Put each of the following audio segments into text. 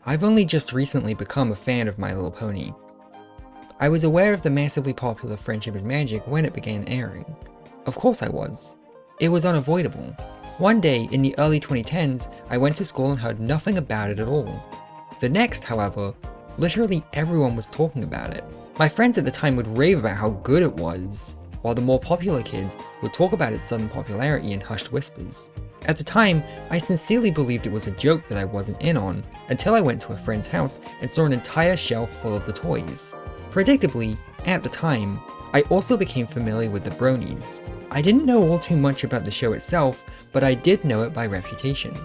I've only just recently become a fan of My Little Pony. I was aware of the massively popular Friendship is Magic when it began airing. Of course I was. It was unavoidable. One day in the early 2010s, I went to school and heard nothing about it at all. The next, however, literally everyone was talking about it. My friends at the time would rave about how good it was, while the more popular kids would talk about its sudden popularity in hushed whispers. At the time, I sincerely believed it was a joke that I wasn't in on, until I went to a friend's house and saw an entire shelf full of the toys. Predictably, at the time, I also became familiar with the bronies. I didn't know all too much about the show itself, but I did know it by reputation.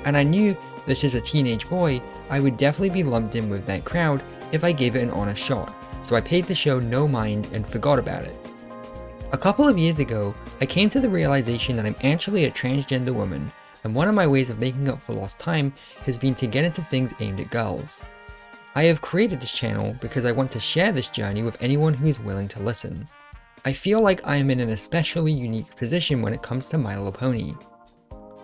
And I knew that as a teenage boy, I would definitely be lumped in with that crowd if I gave it an honest shot, so I paid the show no mind and forgot about it. A couple of years ago, I came to the realization that I'm actually a transgender woman, and one of my ways of making up for lost time has been to get into things aimed at girls. I have created this channel because I want to share this journey with anyone who is willing to listen. I feel like I am in an especially unique position when it comes to My Little Pony.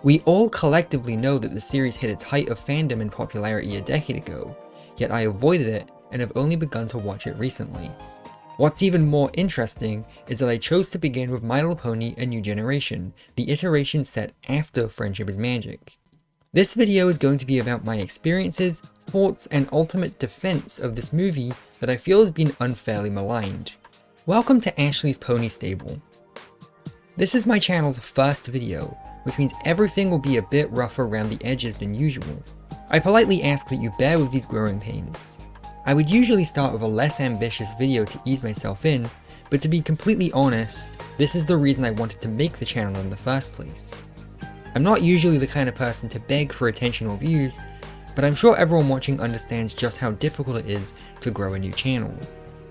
We all collectively know that the series hit its height of fandom and popularity a decade ago, yet I avoided it and have only begun to watch it recently. What's even more interesting is that I chose to begin with My Little Pony A New Generation, the iteration set after Friendship is Magic. This video is going to be about my experiences, thoughts, and ultimate defense of this movie that I feel has been unfairly maligned. Welcome to Ashley's Pony Stable. This is my channel's first video, which means everything will be a bit rougher around the edges than usual. I politely ask that you bear with these growing pains. I would usually start with a less ambitious video to ease myself in, but to be completely honest, this is the reason I wanted to make the channel in the first place. I'm not usually the kind of person to beg for attention or views, but I'm sure everyone watching understands just how difficult it is to grow a new channel.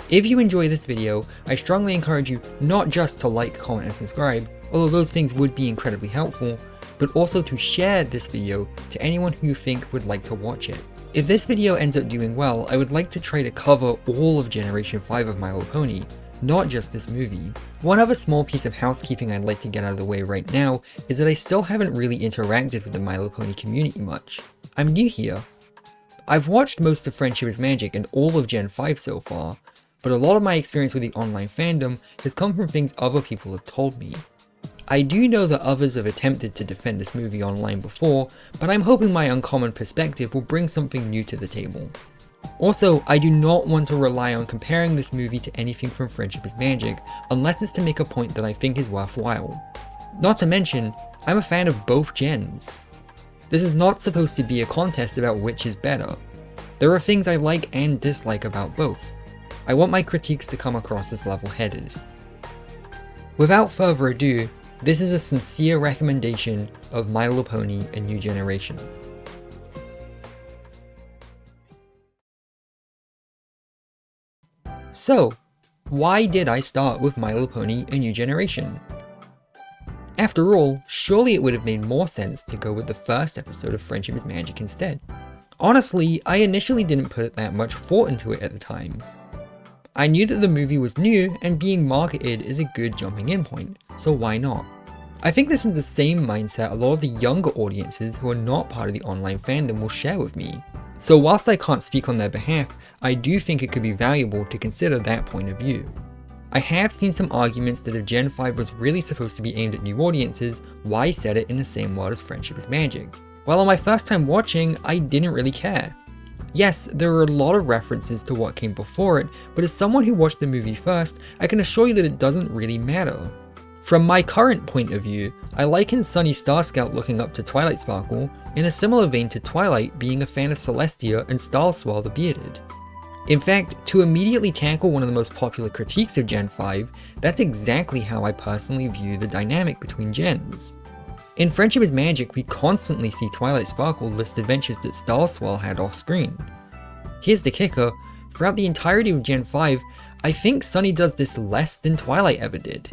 If you enjoy this video, I strongly encourage you not just to like, comment, and subscribe, although those things would be incredibly helpful, but also to share this video to anyone who you think would like to watch it. If this video ends up doing well, I would like to try to cover all of Generation 5 of My Little Pony, not just this movie. One other small piece of housekeeping I'd like to get out of the way right now is that I still haven't really interacted with the My Little Pony community much. I'm new here. I've watched most of Friendship is Magic and all of Gen 5 so far, but a lot of my experience with the online fandom has come from things other people have told me. I do know that others have attempted to defend this movie online before, but I'm hoping my uncommon perspective will bring something new to the table. Also, I do not want to rely on comparing this movie to anything from Friendship is Magic, unless it's to make a point that I think is worthwhile. Not to mention, I'm a fan of both gens. This is not supposed to be a contest about which is better. There are things I like and dislike about both. I want my critiques to come across as level-headed. Without further ado, this is a sincere recommendation of My Little Pony A New Generation. So, why did I start with My Little Pony A New Generation? After all, surely it would have made more sense to go with the first episode of Friendship is Magic instead. Honestly, I initially didn't put that much thought into it at the time. I knew that the movie was new and being marketed is a good jumping in point, so why not? I think this is the same mindset a lot of the younger audiences who are not part of the online fandom will share with me. So whilst I can't speak on their behalf, I do think it could be valuable to consider that point of view. I have seen some arguments that if Gen 5 was really supposed to be aimed at new audiences, why set it in the same world as Friendship is Magic? Well, on my first time watching, I didn't really care. Yes, there are a lot of references to what came before it, but as someone who watched the movie first, I can assure you that it doesn't really matter. From my current point of view, I liken Sunny Starscout looking up to Twilight Sparkle in a similar vein to Twilight being a fan of Celestia and Starswell the Bearded. In fact, to immediately tackle one of the most popular critiques of Gen 5, that's exactly how I personally view the dynamic between gens. In Friendship is Magic, we constantly see Twilight Sparkle list adventures that Starswell had off screen. Here's the kicker, throughout the entirety of Gen 5, I think Sunny does this less than Twilight ever did.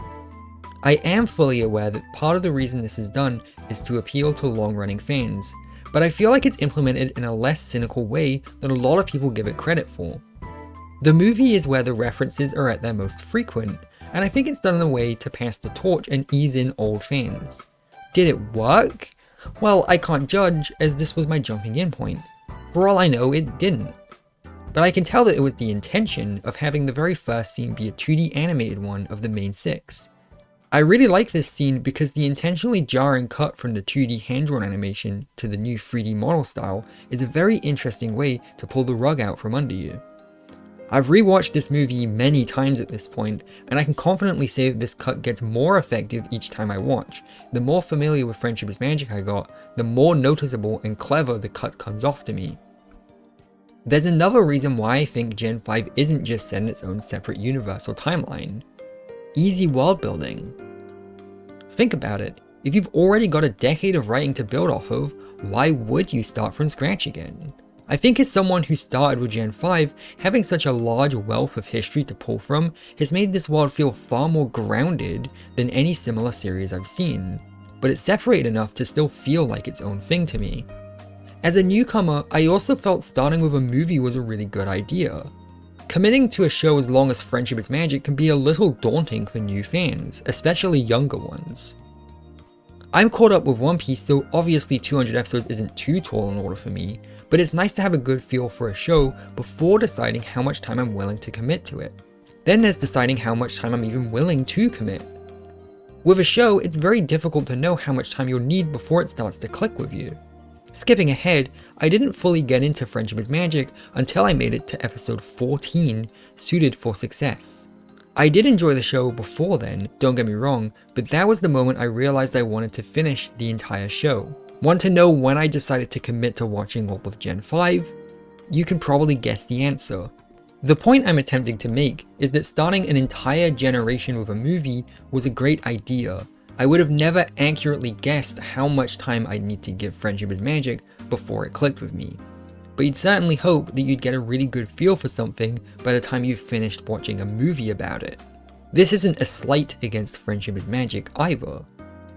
I am fully aware that part of the reason this is done is to appeal to long-running fans, but I feel like it's implemented in a less cynical way than a lot of people give it credit for. The movie is where the references are at their most frequent, and I think it's done in a way to pass the torch and ease in old fans. Did it work? Well, I can't judge, as this was my jumping in point. For all I know, it didn't. But I can tell that it was the intention of having the very first scene be a 2D animated one of the main 6. I really like this scene because the intentionally jarring cut from the 2D hand-drawn animation to the new 3D model style is a very interesting way to pull the rug out from under you. I've rewatched this movie many times at this point, and I can confidently say that this cut gets more effective each time I watch. The more familiar with Friendship is Magic I got, the more noticeable and clever the cut comes off to me. There's another reason why I think Gen 5 isn't just set in its own separate universe or timeline. Easy world building. Think about it, if you've already got a decade of writing to build off of, why would you start from scratch again? I think as someone who started with Gen 5, having such a large wealth of history to pull from has made this world feel far more grounded than any similar series I've seen, but it's separated enough to still feel like its own thing to me. As a newcomer, I also felt starting with a movie was a really good idea. Committing to a show as long as Friendship is Magic can be a little daunting for new fans, especially younger ones. I'm caught up with One Piece, so obviously 200 episodes isn't too tall in order for me, but it's nice to have a good feel for a show before deciding how much time I'm willing to commit to it. Then there's deciding how much time I'm even willing to commit. With a show, it's very difficult to know how much time you'll need before it starts to click with you. Skipping ahead, I didn't fully get into Friendship is Magic until I made it to episode 14, Suited for Success. I did enjoy the show before then, don't get me wrong, but that was the moment I realized I wanted to finish the entire show. Want to know when I decided to commit to watching all of Gen 5? You can probably guess the answer. The point I'm attempting to make is that starting an entire generation with a movie was a great idea. I would have never accurately guessed how much time I'd need to give Friendship is Magic before it clicked with me. But you'd certainly hope that you'd get a really good feel for something by the time you've finished watching a movie about it. This isn't a slight against Friendship is Magic either.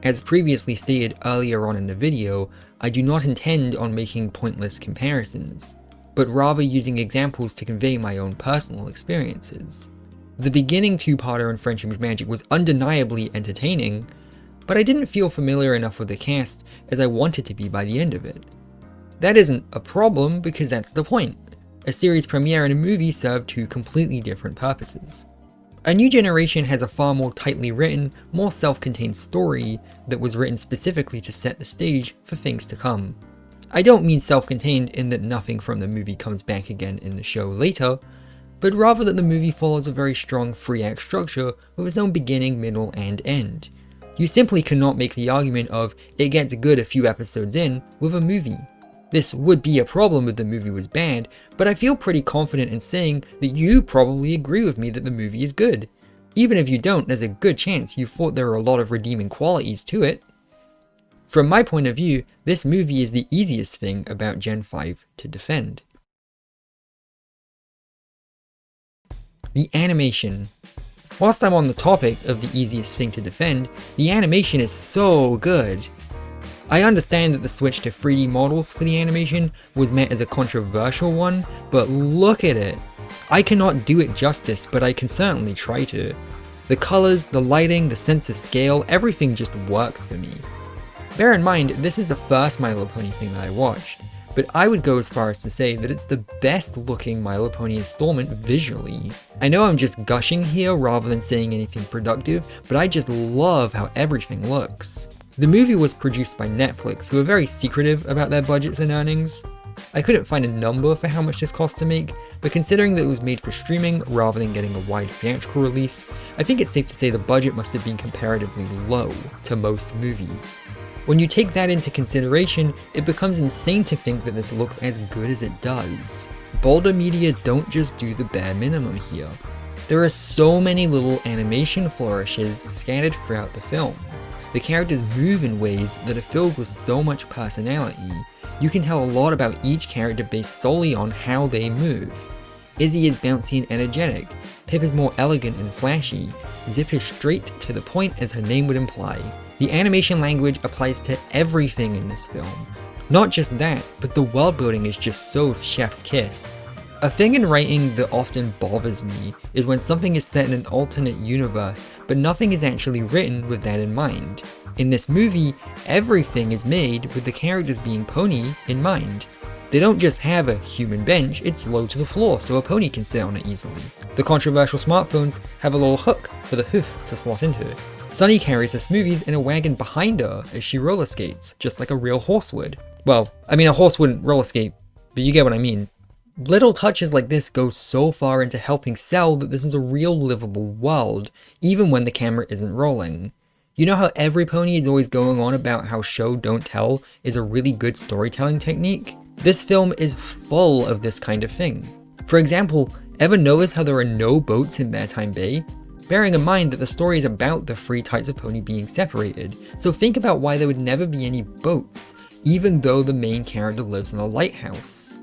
As previously stated earlier on in the video, I do not intend on making pointless comparisons, but rather using examples to convey my own personal experiences. The beginning two-parter in Friendship is Magic was undeniably entertaining, but I didn't feel familiar enough with the cast as I wanted to be by the end of it. That isn't a problem because that's the point. A series premiere and a movie serve two completely different purposes. A new generation has a far more tightly written, more self-contained story that was written specifically to set the stage for things to come. I don't mean self-contained in that nothing from the movie comes back again in the show later, but rather that the movie follows a very strong 3-act structure with its own beginning, middle, and end. You simply cannot make the argument of it gets good a few episodes in with a movie. This would be a problem if the movie was bad, but I feel pretty confident in saying that you probably agree with me that the movie is good. Even if you don't, there's a good chance you thought there were a lot of redeeming qualities to it. From my point of view, this movie is the easiest thing about Gen 5 to defend. The animation. Whilst I'm on the topic of the easiest thing to defend, the animation is so good. I understand that the switch to 3D models for the animation was meant as a controversial one, but look at it. I cannot do it justice, but I can certainly try to. The colors, the lighting, the sense of scale, everything just works for me. Bear in mind, this is the first My Little Pony thing that I watched, but I would go as far as to say that it's the best looking My Little Pony installment visually. I know I'm just gushing here rather than saying anything productive, but I just love how everything looks. The movie was produced by Netflix, who are very secretive about their budgets and earnings. I couldn't find a number for how much this cost to make, but considering that it was made for streaming rather than getting a wide theatrical release, I think it's safe to say the budget must have been comparatively low to most movies. When you take that into consideration, it becomes insane to think that this looks as good as it does. Boulder Media don't just do the bare minimum here. There are so many little animation flourishes scattered throughout the film. The characters move in ways that are filled with so much personality. You can tell a lot about each character based solely on how they move. Izzy is bouncy and energetic, Pipp is more elegant and flashy, Zipp is straight to the point as her name would imply. The animation language applies to everything in this film. Not just that, but the world building is just so chef's kiss. A thing in writing that often bothers me is when something is set in an alternate universe, but nothing is actually written with that in mind. In this movie, everything is made with the characters being pony in mind. They don't just have a human bench, it's low to the floor so a pony can sit on it easily. The controversial smartphones have a little hook for the hoof to slot into it. Sunny carries her smoothies in a wagon behind her as she roller skates, just like a real horse would. Well, I mean a horse wouldn't roller skate, but you get what I mean. Little touches like this go so far into helping sell that this is a real livable world, even when the camera isn't rolling. You know how every pony is always going on about how show don't tell is a really good storytelling technique? This film is full of this kind of thing. For example, ever notice how there are no boats in Maritime Bay? Bearing in mind that the story is about the three types of pony being separated, so think about why there would never be any boats, even though the main character lives in a lighthouse.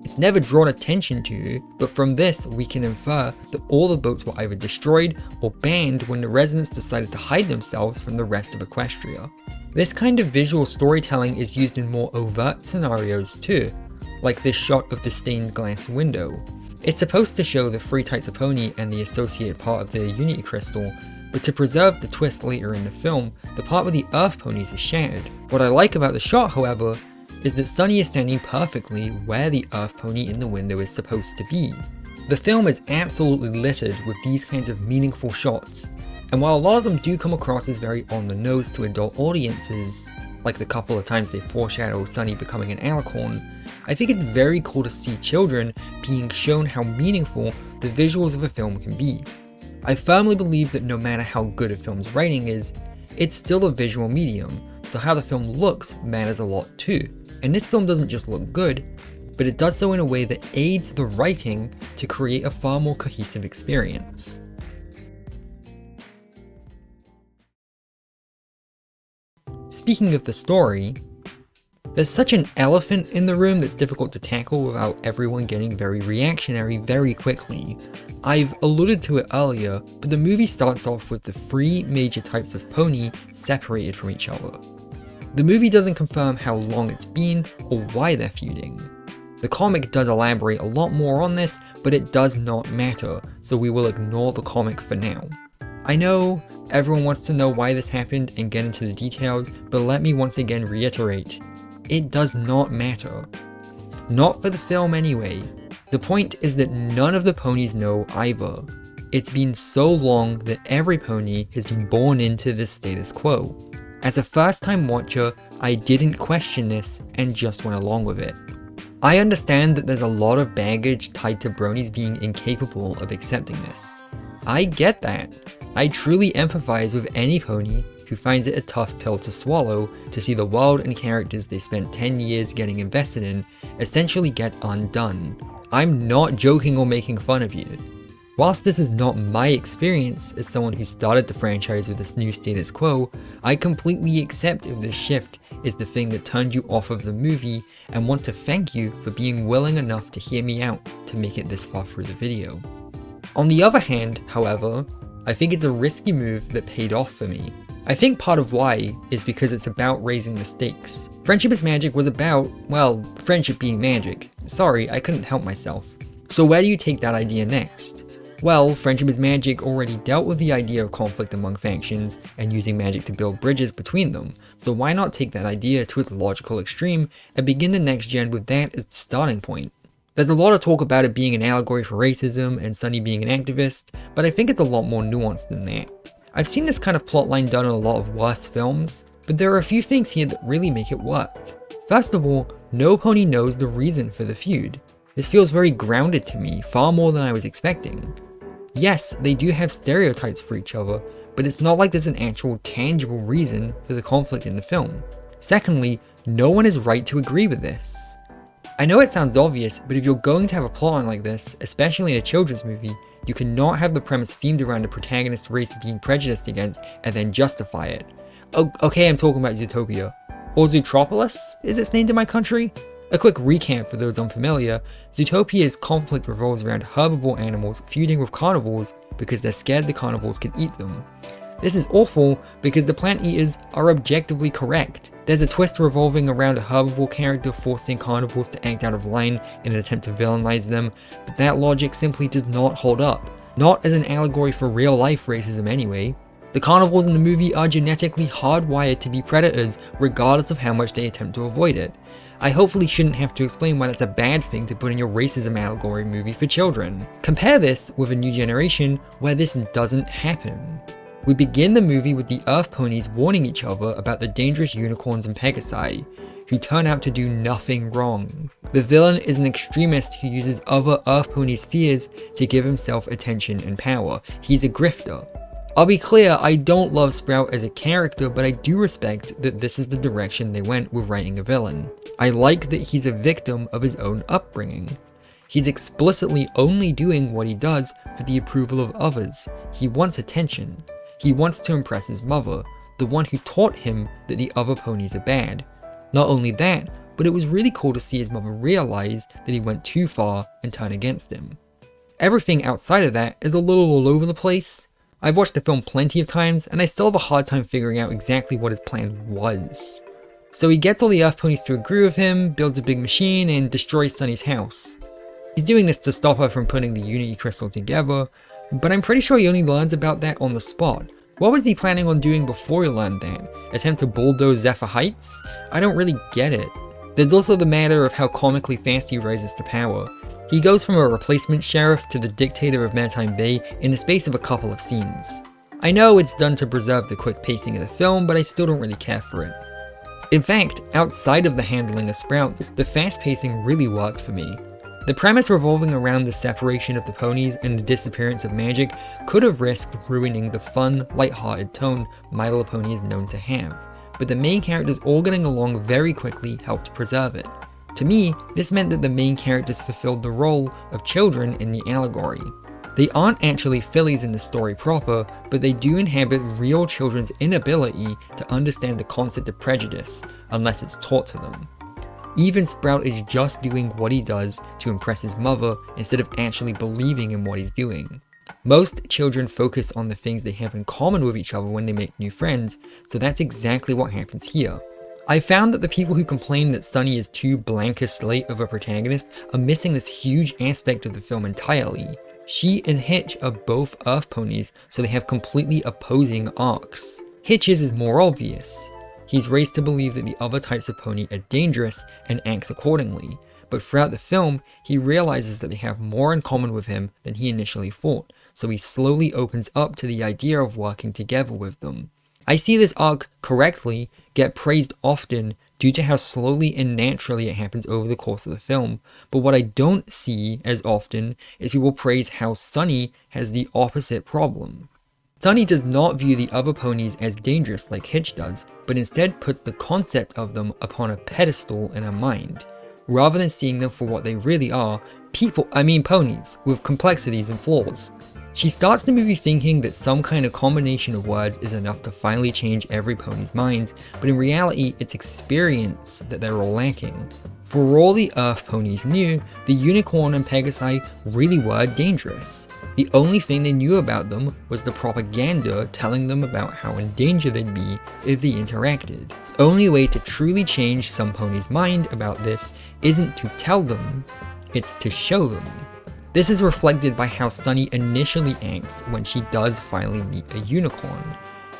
It's never drawn attention to, but from this we can infer that all the boats were either destroyed or banned when the residents decided to hide themselves from the rest of Equestria. This kind of visual storytelling is used in more overt scenarios too, like this shot of the stained glass window. It's supposed to show the three types of pony and the associated part of the Unity Crystal, but to preserve the twist later in the film, the part with the Earth ponies is shattered. What I like about the shot, however, is that Sunny is standing perfectly where the Earth pony in the window is supposed to be. The film is absolutely littered with these kinds of meaningful shots, and while a lot of them do come across as very on the nose to adult audiences, like the couple of times they foreshadow Sunny becoming an alicorn, I think it's very cool to see children being shown how meaningful the visuals of a film can be. I firmly believe that no matter how good a film's writing is, it's still a visual medium, so how the film looks matters a lot too. And this film doesn't just look good, but it does so in a way that aids the writing to create a far more cohesive experience. Speaking of the story, there's such an elephant in the room that's difficult to tackle without everyone getting very reactionary very quickly. I've alluded to it earlier, but the movie starts off with the three major types of pony separated from each other. The movie doesn't confirm how long it's been or why they're feuding. The comic does elaborate a lot more on this, but it does not matter, so we will ignore the comic for now. I know everyone wants to know why this happened and get into the details, but let me once again reiterate, it does not matter. Not for the film anyway. The point is that none of the ponies know either. It's been so long that every pony has been born into this status quo. As a first time watcher, I didn't question this and just went along with it. I understand that there's a lot of baggage tied to bronies being incapable of accepting this. I get that. I truly empathize with any pony who finds it a tough pill to swallow to see the world and characters they spent 10 years getting invested in essentially get undone. I'm not joking or making fun of you. Whilst this is not my experience as someone who started the franchise with this new status quo, I completely accept if this shift is the thing that turned you off of the movie and want to thank you for being willing enough to hear me out to make it this far through the video. On the other hand, however, I think it's a risky move that paid off for me. I think part of why is because it's about raising the stakes. Friendship is Magic was about, well, friendship being magic. Sorry, I couldn't help myself. So where do you take that idea next? Well, Friendship is Magic already dealt with the idea of conflict among factions and using magic to build bridges between them, so why not take that idea to its logical extreme and begin the next gen with that as the starting point? There's a lot of talk about it being an allegory for racism and Sunny being an activist, but I think it's a lot more nuanced than that. I've seen this kind of plotline done in a lot of worse films, but there are a few things here that really make it work. First of all, no pony knows the reason for the feud. This feels very grounded to me, far more than I was expecting. Yes, they do have stereotypes for each other, but it's not like there's an actual tangible reason for the conflict in the film. Secondly, no one is right to agree with this. I know it sounds obvious, but if you're going to have a plotline like this, especially in a children's movie, you cannot have the premise themed around a protagonist race being prejudiced against and then justify it. Okay, I'm talking about Zootopia. Or Zootropolis, is its named in my country? A quick recap for those unfamiliar, Zootopia's conflict revolves around herbivore animals feuding with carnivores because they're scared the carnivores can eat them. This is awful because the plant eaters are objectively correct. There's a twist revolving around a herbivore character forcing carnivores to act out of line in an attempt to villainize them, but that logic simply does not hold up. Not as an allegory for real life racism anyway. The carnivores in the movie are genetically hardwired to be predators regardless of how much they attempt to avoid it. I hopefully shouldn't have to explain why that's a bad thing to put in your racism allegory movie for children. Compare this with A New Generation, where this doesn't happen. We begin the movie with the Earth ponies warning each other about the dangerous unicorns and Pegasi, who turn out to do nothing wrong. The villain is an extremist who uses other Earth ponies' fears to give himself attention and power. He's a grifter. I'll be clear, I don't love Sprout as a character, but I do respect that this is the direction they went with writing a villain. I like that he's a victim of his own upbringing. He's explicitly only doing what he does for the approval of others. He wants attention. He wants to impress his mother, the one who taught him that the other ponies are bad. Not only that, but it was really cool to see his mother realize that he went too far and turn against him. Everything outside of that is a little all over the place. I've watched the film plenty of times, and I still have a hard time figuring out exactly what his plan was. So he gets all the Earth ponies to agree with him, builds a big machine, and destroys Sunny's house. He's doing this to stop her from putting the Unity Crystal together, but I'm pretty sure he only learns about that on the spot. What was he planning on doing before he learned that? Attempt to bulldoze Zephyr Heights? I don't really get it. There's also the matter of how comically fast he rises to power. He goes from a replacement sheriff to the dictator of Maritime Bay in the space of a couple of scenes. I know it's done to preserve the quick pacing of the film, but I still don't really care for it. In fact, outside of the handling of Sprout, the fast pacing really worked for me. The premise revolving around the separation of the ponies and the disappearance of magic could have risked ruining the fun, lighthearted tone My Little Pony is known to have, but the main characters all getting along very quickly helped preserve it. To me, this meant that the main characters fulfilled the role of children in the allegory. They aren't actually fillies in the story proper, but they do inhabit real children's inability to understand the concept of prejudice, unless it's taught to them. Even Sprout is just doing what he does to impress his mother instead of actually believing in what he's doing. Most children focus on the things they have in common with each other when they make new friends, so that's exactly what happens here. I found that the people who complain that Sunny is too blank a slate of a protagonist are missing this huge aspect of the film entirely. She and Hitch are both Earth ponies, so they have completely opposing arcs. Hitch's is more obvious. He's raised to believe that the other types of pony are dangerous and acts accordingly, but throughout the film, he realizes that they have more in common with him than he initially thought, so he slowly opens up to the idea of working together with them. I see this arc, correctly, get praised often due to how slowly and naturally it happens over the course of the film, but what I don't see as often is people praise how Sunny has the opposite problem. Sunny does not view the other ponies as dangerous like Hitch does, but instead puts the concept of them upon a pedestal in her mind, rather than seeing them for what they really are, ponies, with complexities and flaws. She starts the movie thinking that some kind of combination of words is enough to finally change every pony's minds, but in reality, it's experience that they're all lacking. For all the Earth ponies knew, the Unicorn and Pegasi really were dangerous. The only thing they knew about them was the propaganda telling them about how in danger they'd be if they interacted. The only way to truly change some pony's mind about this isn't to tell them, it's to show them. This is reflected by how Sunny initially acts when she does finally meet a unicorn.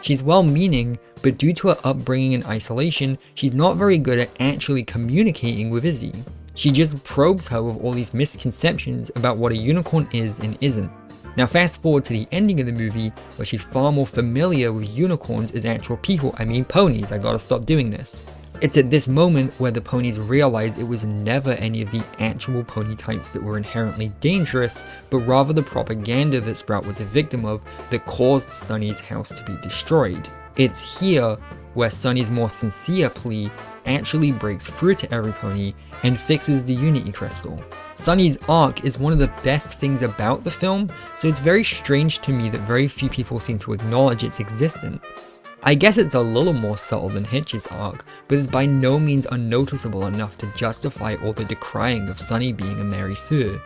She's well-meaning, but due to her upbringing in isolation, she's not very good at actually communicating with Izzy. She just probes her with all these misconceptions about what a unicorn is and isn't. Now fast forward to the ending of the movie, where she's far more familiar with unicorns as actual ponies, I gotta stop doing this. It's at this moment where the ponies realize it was never any of the actual pony types that were inherently dangerous, but rather the propaganda that Sprout was a victim of that caused Sunny's house to be destroyed. It's here where Sunny's more sincere plea actually breaks through to every pony and fixes the Unity Crystal. Sunny's arc is one of the best things about the film, so it's very strange to me that very few people seem to acknowledge its existence. I guess it's a little more subtle than Hitch's arc, but it's by no means unnoticeable enough to justify all the decrying of Sunny being a Mary Sue.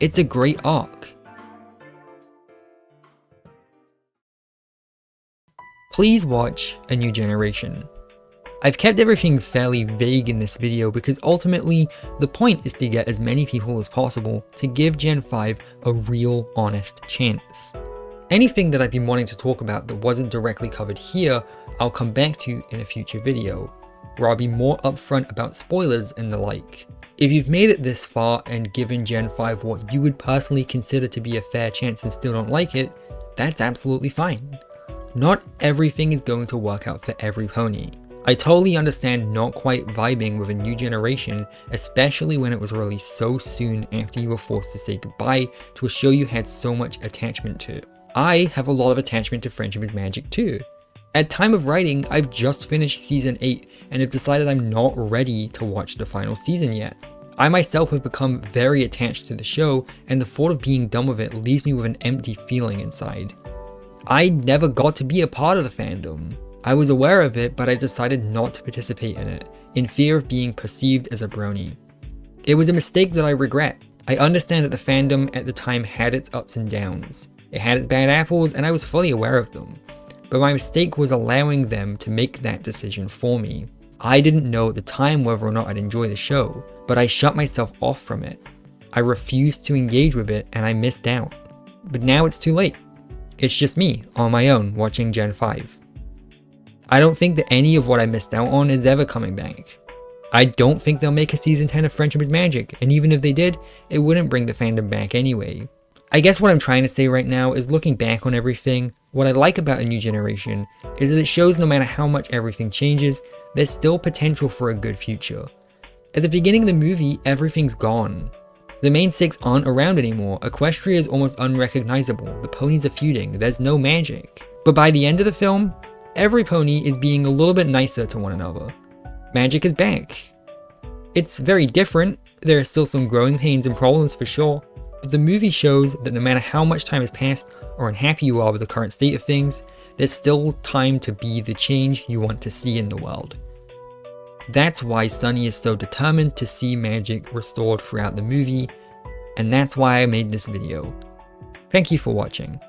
It's a great arc. Please watch A New Generation. I've kept everything fairly vague in this video because ultimately, the point is to get as many people as possible to give Gen 5 a real honest chance. Anything that I've been wanting to talk about that wasn't directly covered here, I'll come back to in a future video. where I'll be more upfront about spoilers and the like. If you've made it this far and given Gen 5 what you would personally consider to be a fair chance and still don't like it, that's absolutely fine. Not everything is going to work out for every pony. I totally understand not quite vibing with a new generation, especially when it was released so soon after you were forced to say goodbye to a show you had so much attachment to. I have a lot of attachment to Friendship is Magic too. At time of writing, I've just finished season 8 and have decided I'm not ready to watch the final season yet. I myself have become very attached to the show, and the thought of being done with it leaves me with an empty feeling inside. I never got to be a part of the fandom. I was aware of it, but I decided not to participate in it, in fear of being perceived as a brony. It was a mistake that I regret. I understand that the fandom at the time had its ups and downs. It had its bad apples, and I was fully aware of them. But my mistake was allowing them to make that decision for me. I didn't know at the time whether or not I'd enjoy the show, but I shut myself off from it. I refused to engage with it, and I missed out. But now it's too late. It's just me, on my own, watching Gen 5. I don't think that any of what I missed out on is ever coming back. I don't think they'll make a season 10 of Friendship is Magic, and even if they did, it wouldn't bring the fandom back anyway. I guess what I'm trying to say right now is, looking back on everything, what I like about a new generation is that it shows no matter how much everything changes, there's still potential for a good future. At the beginning of the movie, everything's gone. The main 6 aren't around anymore, Equestria is almost unrecognizable, the ponies are feuding, there's no magic. But by the end of the film, every pony is being a little bit nicer to one another. Magic is back. It's very different, there are still some growing pains and problems for sure, but the movie shows that no matter how much time has passed or unhappy you are with the current state of things, there's still time to be the change you want to see in the world. That's why Sunny is so determined to see magic restored throughout the movie, and that's why I made this video. Thank you for watching.